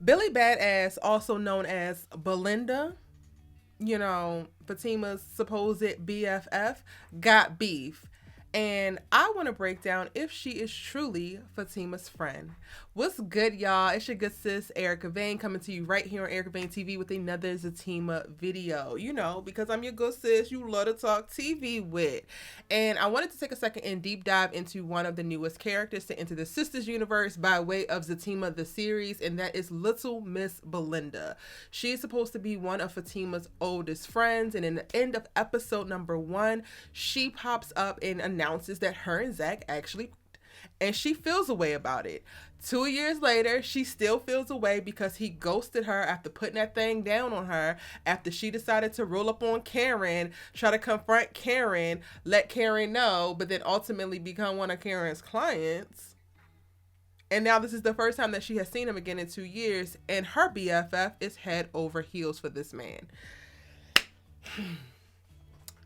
Billy Badass, also known as Belinda, Fatima's supposed BFF, got beef. And I want to break down if she is truly Fatima's friend. What's good, y'all? It's your good sis, Erica Vane, coming to you right here on Erica Vane TV with another ZATIMA video. Because I'm your good sis, you love to talk TV with. And I wanted to take a second and deep dive into one of the newest characters to enter the Sisters universe by way of ZATIMA the series, and that is Little Miss Belinda. She is supposed to be one of Fatima's oldest friends, and in the end of episode number 1, she pops up and announces that her and Zach actually, and she feels a way about it. 2 years later, she still feels a way because he ghosted her after putting that thing down on her, after she decided to roll up on Karen, try to confront Karen, let Karen know, but then ultimately become one of Karen's clients. And now this is the first time that she has seen him again in 2 years, and her BFF is head over heels for this man.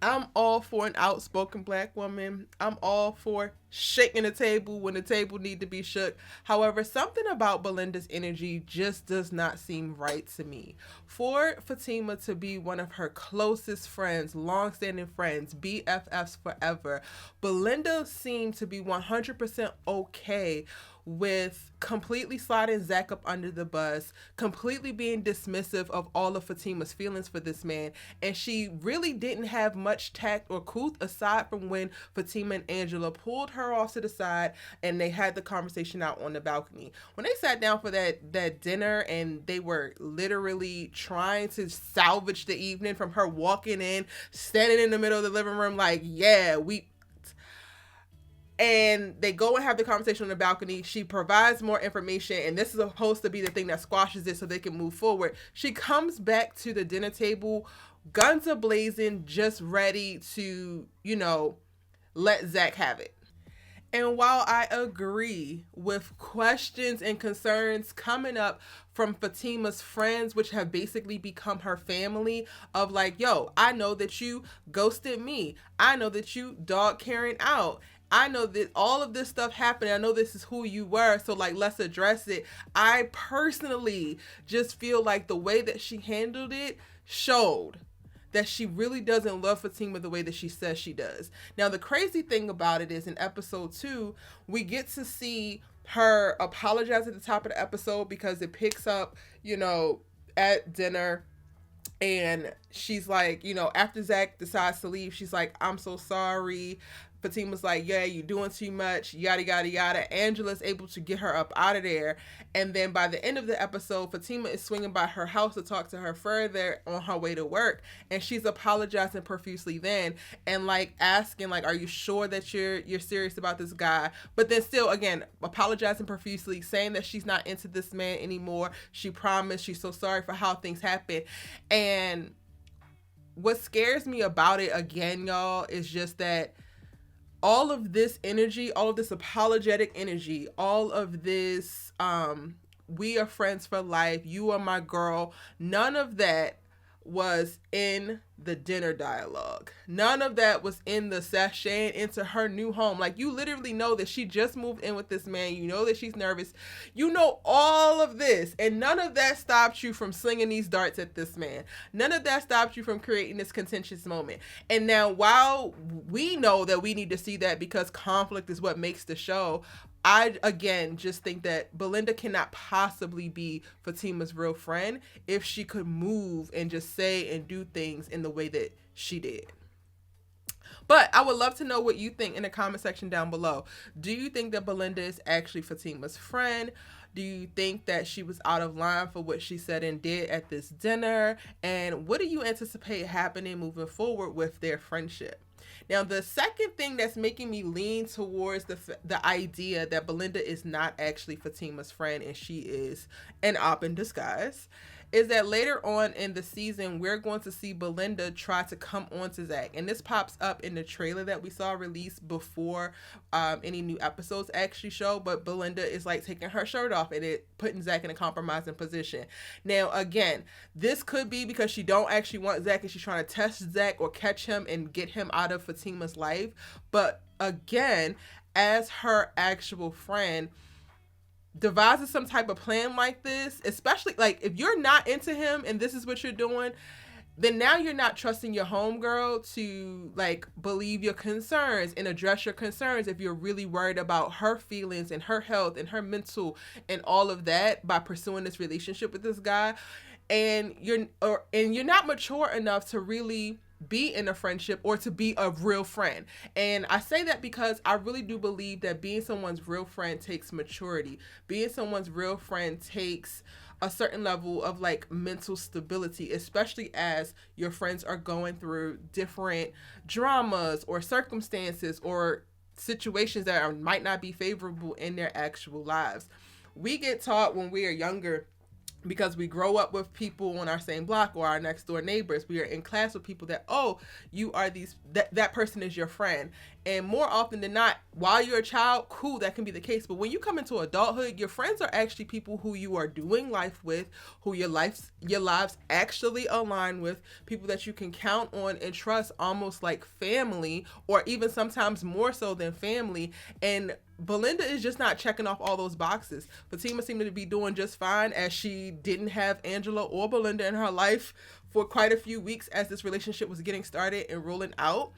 I'm all for an outspoken black woman. I'm all for shaking the table when the table need to be shook. However, something about Belinda's energy just does not seem right to me. For Fatima to be one of her closest friends, long-standing friends, BFFs Forever, Belinda seemed to be 100% okay with completely sliding Zach up under the bus, completely being dismissive of all of Fatima's feelings for this man, and she really didn't have much tact or couth aside from when Fatima and Angela pulled her off to the side and they had the conversation out on the balcony. When they sat down for that dinner and they were literally trying to salvage the evening from her walking in, standing in the middle of the living room like, yeah, and they go and have the conversation on the balcony. She provides more information, and this is supposed to be the thing that squashes it so they can move forward. She comes back to the dinner table, guns a blazing, just ready to, let Zach have it. And while I agree with questions and concerns coming up from Fatima's friends, which have basically become her family, of like, yo, I know that you ghosted me. I know that you dog Karen out. I know that all of this stuff happened. I know this is who you were. So like, let's address it. I personally just feel like the way that she handled it showed that she really doesn't love Fatima the way that she says she does. Now, the crazy thing about it is in episode 2, we get to see her apologize at the top of the episode because it picks up, at dinner. And she's like, after Zach decides to leave, she's like, I'm so sorry. Fatima's like, yeah, you're doing too much, yada, yada, yada. Angela's able to get her up out of there. And then by the end of the episode, Fatima is swinging by her house to talk to her further on her way to work. And she's apologizing profusely then and like asking, like, are you sure that you're serious about this guy? But then still, again, apologizing profusely, saying that she's not into this man anymore. She promised, she's so sorry for how things happened. And what scares me about it, again, y'all, is just that all of this energy, all of this apologetic energy, all of this, we are friends for life, you are my girl, none of that was in the dinner dialogue. None of that was in the sashaying into her new home. Like, you literally know that she just moved in with this man. You know that she's nervous. You know all of this. And none of that stopped you from slinging these darts at this man. None of that stopped you from creating this contentious moment. And now, while we know that we need to see that because conflict is what makes the show, I, again, just think that Belinda cannot possibly be Fatima's real friend if she could move and just say and do things in the way that she did. But I would love to know what you think in the comment section down below. Do you think that Belinda is actually Fatima's friend? Do you think that she was out of line for what she said and did at this dinner? And what do you anticipate happening moving forward with their friendship? Now, the second thing that's making me lean towards the idea that Belinda is not actually Fatima's friend and she is an op in disguise is that later on in the season, we're going to see Belinda try to come on to Zach. And this pops up in the trailer that we saw released before any new episodes actually show. But Belinda is like taking her shirt off and it putting Zach in a compromising position. Now, again, this could be because she don't actually want Zach and she's trying to test Zach or catch him and get him out of Fatima's life. But again, as her actual friend, devises some type of plan like this, especially like if you're not into him and this is what you're doing, then now you're not trusting your homegirl to like believe your concerns and address your concerns if you're really worried about her feelings and her health and her mental and all of that by pursuing this relationship with this guy. And you're not mature enough to really be in a friendship or to be a real friend. And I say that because I really do believe that being someone's real friend takes maturity. Being someone's real friend takes a certain level of like mental stability, especially as your friends are going through different dramas or circumstances or situations that might not be favorable in their actual lives. We get taught when we are younger, because we grow up with people on our same block or our next door neighbors. We are in class with people that, oh, you are that person is your friend. And more often than not, while you're a child, cool, that can be the case. But when you come into adulthood, your friends are actually people who you are doing life with, who your lives actually align with, people that you can count on and trust almost like family, or even sometimes more so than family. And Belinda is just not checking off all those boxes. Fatima seemed to be doing just fine, as she didn't have Angela or Belinda in her life for quite a few weeks as this relationship was getting started and rolling out.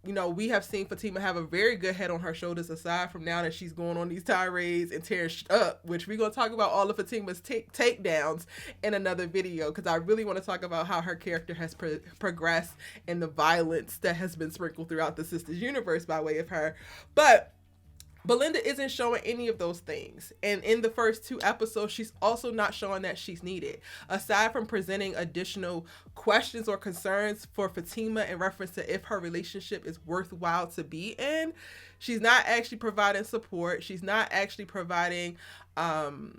We have seen Fatima have a very good head on her shoulders, aside from now that she's going on these tirades and tearing up, which we're going to talk about all of Fatima's takedowns in another video, because I really want to talk about how her character has progressed and the violence that has been sprinkled throughout the Sisters universe by way of her. But Belinda isn't showing any of those things. And in the first 2 episodes, she's also not showing that she's needed. Aside from presenting additional questions or concerns for Fatima in reference to if her relationship is worthwhile to be in, she's not actually providing support. She's not actually providing sound.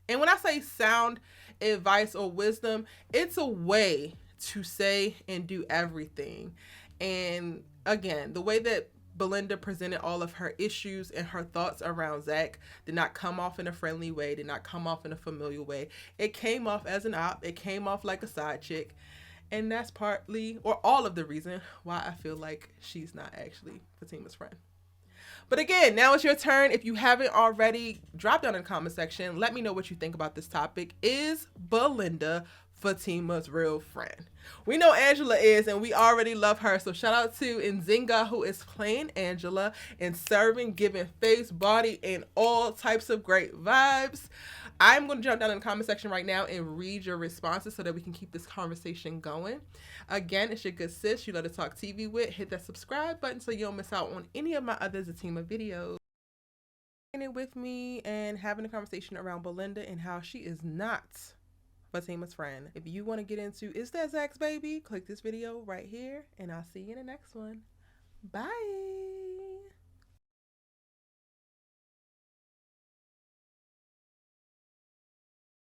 And when I say sound advice or wisdom, it's a way to say and do everything. And again, the way that Belinda presented all of her issues and her thoughts around Zach did not come off in a friendly way, did not come off in a familiar way. It came off as an op. It came off like a side chick. And that's partly, or all of the reason why I feel like she's not actually Fatima's friend. But again, now it's your turn. If you haven't already, drop down in the comment section. Let me know what you think about this topic. Is Belinda Fatima's real friend? We know Angela is, and we already love her. So shout out to Nzinga, who is playing Angela and serving, giving face, body, and all types of great vibes. I'm going to jump down in the comment section right now and read your responses so that we can keep this conversation going. Again, it's your good sis you love to talk TV with. Hit that subscribe button so you don't miss out on any of my other ZATIMA videos. With me and having a conversation around Belinda and how she is not Fatima's friend. If you want to get into Is That Zach's Baby, click this video right here, and I'll see you in the next one. Bye.